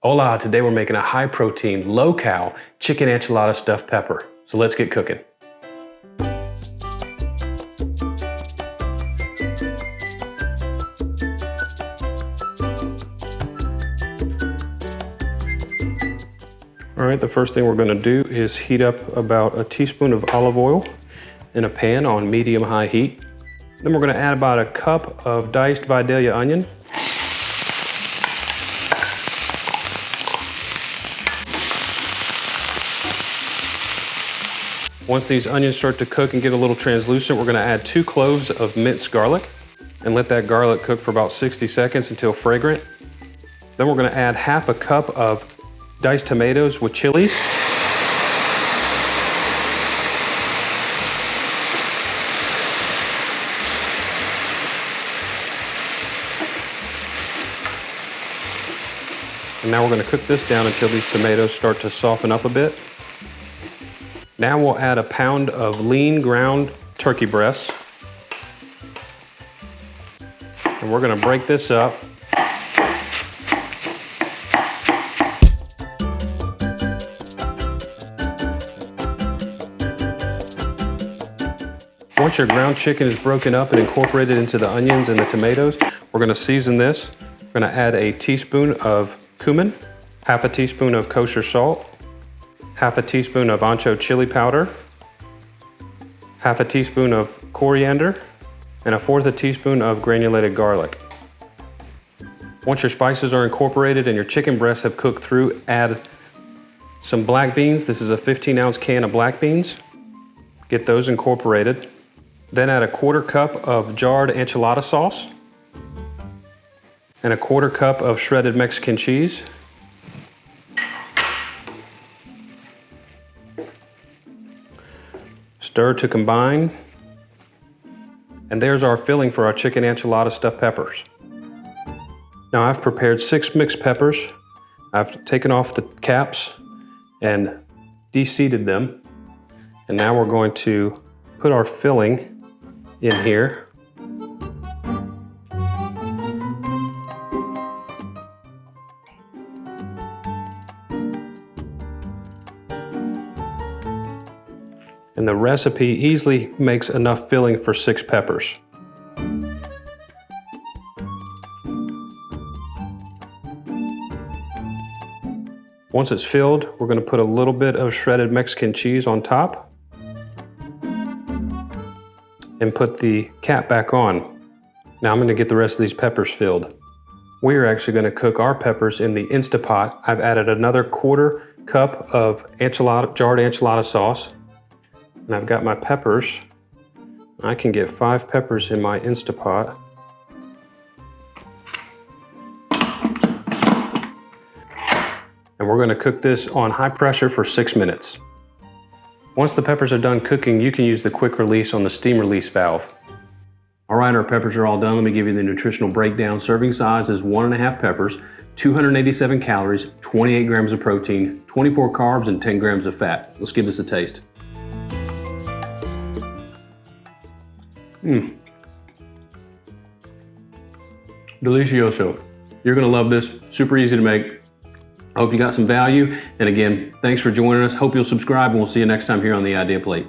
Hola, today we're making a high protein, low cal chicken enchilada stuffed pepper. So let's get cooking. All right, the first thing we're gonna do is heat up about a teaspoon of olive oil in a pan on medium-high heat. Then we're gonna add about a cup of diced Vidalia onion. Once these onions start to cook and get a little translucent, we're gonna add 2 cloves of minced garlic and let that garlic cook for about 60 seconds until fragrant. Then we're gonna add half a cup of diced tomatoes with chilies. And now we're gonna cook this down until these tomatoes start to soften up a bit. Now we'll add a pound of lean ground turkey breasts. And we're gonna break this up. Once your ground chicken is broken up and incorporated into the onions and the tomatoes, we're gonna season this. We're gonna add a teaspoon of cummin, half a teaspoon of kosher salt, half a teaspoon of ancho chili powder, half a teaspoon of coriander, and 1/4 teaspoon of granulated garlic. Once your spices are incorporated and your chicken breasts have cooked through, add some black beans. This is a 15-ounce can of black beans. Get those incorporated. Then add a 1/4 cup of jarred enchilada sauce and a 1/4 cup of shredded Mexican cheese. Stir to combine. And there's our filling for our chicken enchilada stuffed peppers. Now I've prepared 6 mixed peppers. I've taken off the caps and de-seeded them. And now we're going to put our filling in here. And the recipe easily makes enough filling for 6 peppers. Once it's filled, we're going to put a little bit of shredded Mexican cheese on top and put the cap back on. Now I'm going to get the rest of these peppers filled. We're actually going to cook our peppers in the Instapot. I've added another 1/4 cup of jarred enchilada sauce. And I've got my peppers. I can get 5 peppers in my Instapot. And we're gonna cook this on high pressure for 6 minutes. Once the peppers are done cooking, you can use the quick release on the steam release valve. All right, our peppers are all done. Let me give you the nutritional breakdown. Serving size is 1½ peppers, 287 calories, 28 grams of protein, 24 carbs, and 10 grams of fat. Let's give this a taste. Delicioso. You're gonna love this, super easy to make. I hope you got some value. And again, thanks for joining us. Hope you'll subscribe and we'll see you next time here on The Idea Plate.